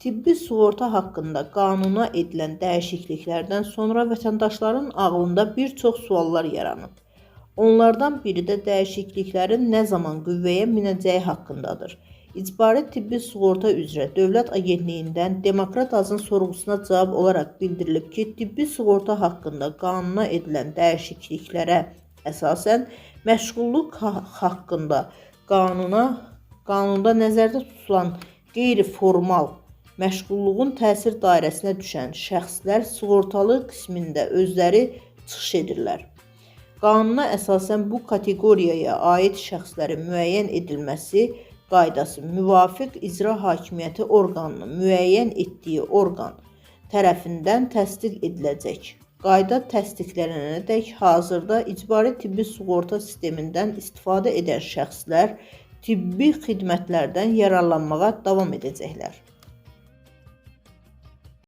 Tibbi sığorta haqqında qanuna edilən dəyişikliklərdən sonra vətəndaşların ağlında bir çox suallar yaranıb. Onlardan biri də dəyişikliklərin nə zaman qüvvəyə minəcəyi haqqındadır. İcbari tibbi sığorta üzrə Dövlət Agentliyindən Demokrat Azın sorğusuna cavab olaraq bildirilib ki, tibbi sığorta haqqında qanuna edilən dəyişikliklərə əsasən məşğulluq haqqında qanunda nəzərdə tutulan qeyri-formal məşğulluğun təsir dairəsinə düşən şəxslər sığortalı qismində özləri çıxış edirlər. Qanuna əsasən bu kateqoriyaya aid şəxslərin müəyyən edilməsi qaydası müvafiq icra hakimiyyəti orqanının müəyyən etdiyi orqan tərəfindən təsdiq ediləcək. Qayda təsdiqlənənədək hazırda icbari tibbi sığorta sistemindən istifadə edən şəxslər tibbi xidmətlərdən yararlanmağa davam edəcəklər.